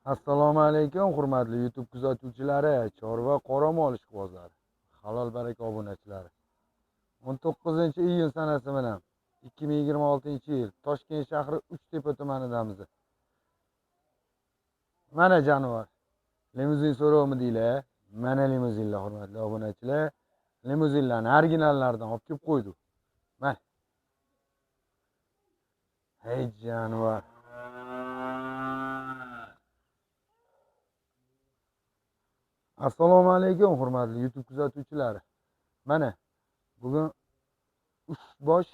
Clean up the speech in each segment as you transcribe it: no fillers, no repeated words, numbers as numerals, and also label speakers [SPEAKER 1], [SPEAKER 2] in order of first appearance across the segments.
[SPEAKER 1] Assalomu alaykum hurmatli YouTube kuzatuvchilari, chorva qoramol ishqibozlari, halol baraka obunachilari. 19-iyun sanasi bilan 2026-yil Toshkent shahri Uchtepa tumanidamiz. Mana jonivor. Limuzin so'rovmi deylar? Mana limuzinlar hurmatli obunachilar. Limuzinlarni originallaridan olib kelib qo'ydik. Mana. Hey jonivor. Assalomu alaykum hurmatli YouTube kuzatuvchilari. Mana bugun bosh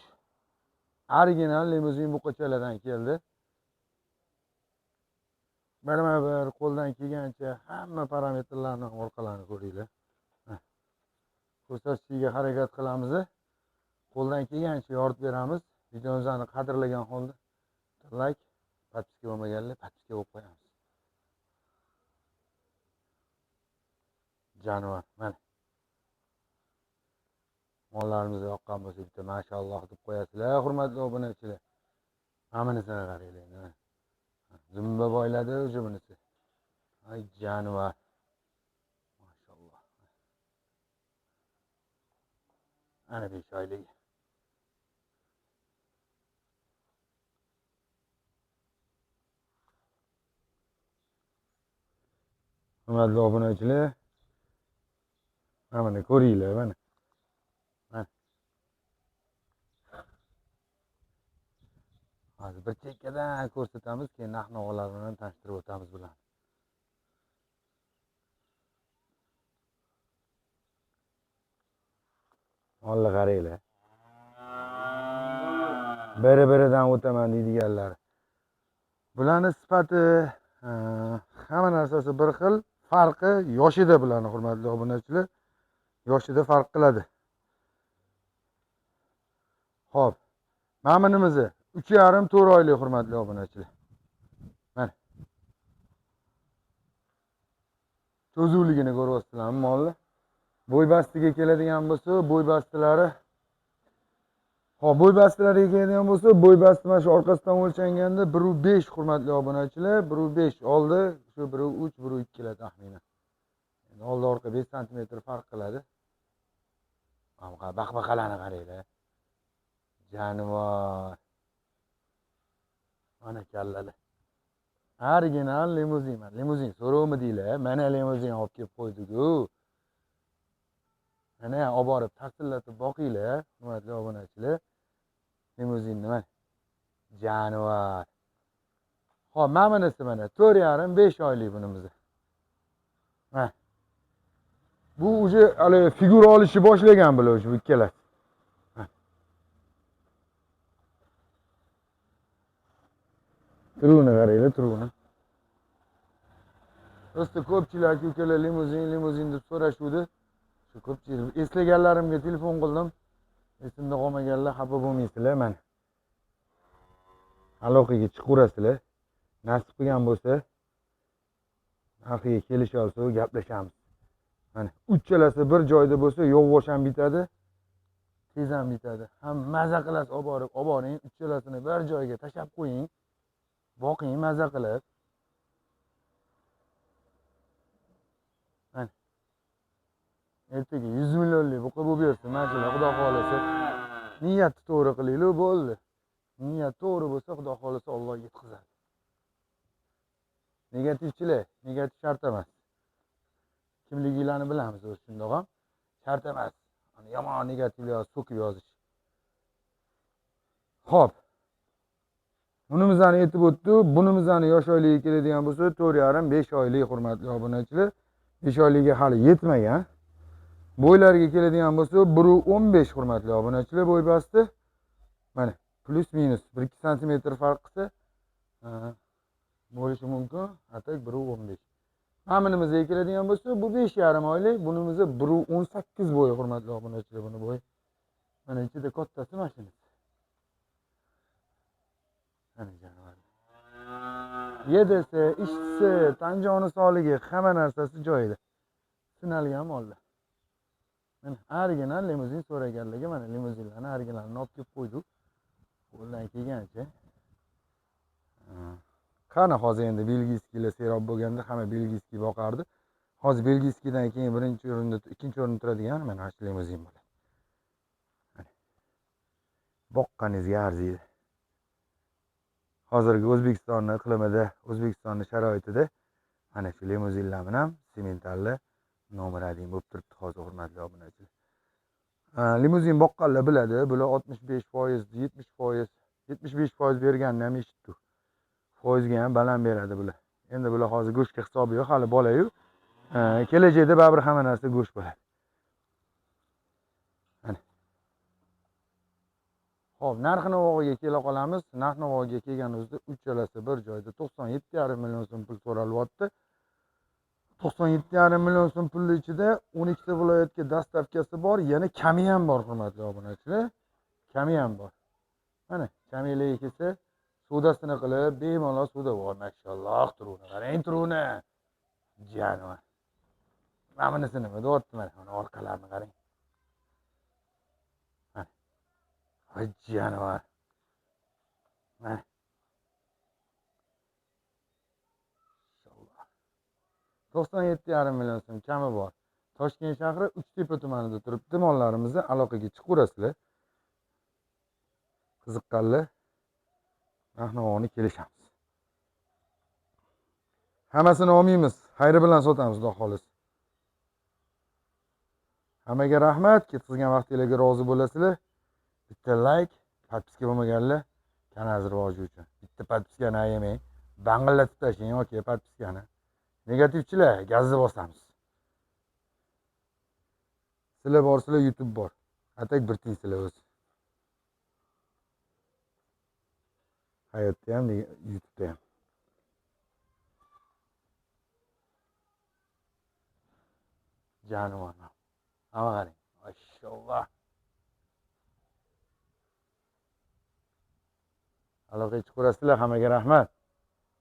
[SPEAKER 1] original limuzin buqachalardan keldi. Bir qo'ldan kelgancha hamma parametrlarni orqalarini ko'ringlar. Ko'rsatishga harakat qilamiz. Qo'ldan kelgancha yoritib beramiz. Videomizni qadrlagan holda like, подписка bo'lmaganlar подписка bo'lib qo'yamiz. Jonivor mana. Mollarimiz yoqqan bo'lsa bitta mashalloh deb qo'yasizlar, hurmatli obunachilar. Hammasiga qaranglar. Zumba boyladi o'sha bunisi. Ay jonivor. Mashalloh. Ana 5 oylik. Hurmatli obunachilar. Mana ko'ringlar mana. Hozir bir chekkadan ko'rsatamiz, keyin narx-navolar bilan tanishtirib o'tamiz bular. Mollar qaranglar. Biri-biridan o'taman deydiganlar. Bularning sifati, hamma narsasi bir xil, farqi yoshida bularning hurmatli obunachilar. Yoshida farq qiladi. Xo'p. Mana bunimizni 3,5-4 oylik hurmatli obunachilar. Mana. Cho'zuvligini ko'ryapsizlarmi molni? Bo'ybastiga keladigan bo'lsa, bo'ybastilari bo'ybastilariga keladigan bo'lsa, bo'ybasti mana shu orqasidan o'lchanganda 1,5 hurmatli obunachilar, 1,5 oldi, shu 1,3, 1,2 keladi taxminan. Endi oldi orqa 5 sm farq qiladi. Mana baqbaqalarni qaranglar. Jonivor. Mana kallalar. Original limuzin. Limuzin so'rovmi deylar? Mana limuzin olib kelib qo'ydik-ku. Mana olib borib tasvirlatib boqinglar, hurmatli obunachilar. Limuzinni mana. Jonivor. Xo'p, mana bunisi mana 4,5-5 oylik bunimiz. Mana. Bu uje hali figura olishni boshlagan bular shu ikkalasi. Turuni qaranglar, turuni. Do'stlar, ko'pchilik ukalar limuzin deb so'rashuvdi. Shu ko'pchilik eslaganlarimga telefon qildim. Esimda qolmaganlar xafa bo'lmaysizlar mana. Aloqaga chiqaverasizlar. Nasib qilgan bo'lsa, narxiga kelisha olsa gaplashamiz. Mana uchalasi bir joyda bo'lsa, yovvosh ham bitadi, tez ham bitadi. Ham maza qilasiz olib boring, uchalasini bir joyga tashab qo'ying. Boqing maza qilib. Mana. Ertaga 100 millionlik buqa bo'lib bersin, mashallah, xudo xolasa. Niyatni to'g'ri qilinglar, bo'ldi. Niyat to'g'ri bo'lsa, xudo xolasa Alloh yetkazadi. Negativchilar, negativ shart emas. Kimligingizni bilamiz o'z shundoq ham. Shart emas. Yomon negativlar so'kib yozish. Xo'p. Bunimizni aytib o'tdi. Bunimizni yosh oyligiga keladigan bo'lsa, 4,5-5 oylik hurmatli obunachilar. 5 oyligiga hali yetmagan. Bo'ylariga keladigan bo'lsa, 1,15 hurmatli obunachilar bo'y basti. Mana, plus minus 1-2 sm farq qilsa, bo'lishi mumkin. Atak 1,15. Hammamizga keladigan bo'lsa, bu 5,5 oylik, bunimiz 1,18 bo'yi hurmatli obunachilar, buni bo'yi. Mana ichida kattasi mashinasi. Mana jonivor. Yedisi, ichisi, tan joni sog'ligi, hamma narsasi joyida. Sinalgan mollar. Mana original limuzin so'raganligi, mana limuzinlarni originalini olib kelib qo'ydik. Qo'ldan kelgancha. qani hozir endi belgiyskilar serob bo'lganda hamma belgiyskiy boqardi. Hozir belgiyskiydan keyin birinchi o'rinda, ikkinchi o'rinda turadigan mana shu limuzin bo'ladi. Boqqaningizga arziydi. Hozirgi O'zbekistonning iqlimida, O'zbekistonning sharoitida mana shu limuzinlar bilan sementalli nomer 1 bo'lib turibdi hozir, hurmatli obunachilar. Limuzin boqqanlar biladi, bular 65%, 70%, 75% berganini ham eshitdi. Foizga ham baland beradi bular. Endi bular hozir go'shtga hisobi yo'q, hali bola-yu. Kelajakda baribir hamma narsa go'sht bo'ladi. Mana. Xo'p, narx-navoga kela qolamiz. Narx-navoga kelganimizda uchalasi bir joyda 97,5 million so'm pul so'ralyapti. 97,5 million so'm pulning ichida 12 ta viloyatga dastavkasi bor, yana kami ham bor, hurmatli obunachilar. Kami ham bor. Mana, kamilarga kelsa, sudasini qilib, bemalol suda bor, mashalloh, turuni. Qarang turuni. Janob. Mana bunisini nima deyapti, mana orqalarini qarang. Mana. Voy janob. Mana. 97,5 million so'm kami bor. Toshkent shahri Uchtepa tumanida turibdi. Mollarimizni aloqaga chiqaverasizlar. Qiziqqanlar narx-navoni kelishamiz. Hammasini olmaymiz, xayri bilan sotamiz, xudo xolis. Hammaga rahmat, ketkizgan vaqtingizga rozi bo'lasizlar. Bitta like, podpiska bo'lmaganlar kanal rivoji uchun. Bitta podpiskani ayamang, bangillatib tashlang yoki podpiskani. Negativchilar gazni bosamiz. Sizlar borsizlar, YouTube bor. Atak bir tingsizlar o'zi. Hayotda ham, YouTube'da ham. Janob. Hamma qarang. Mashalloh. Aloqaga chiqaverasizlar, hammaga rahmat.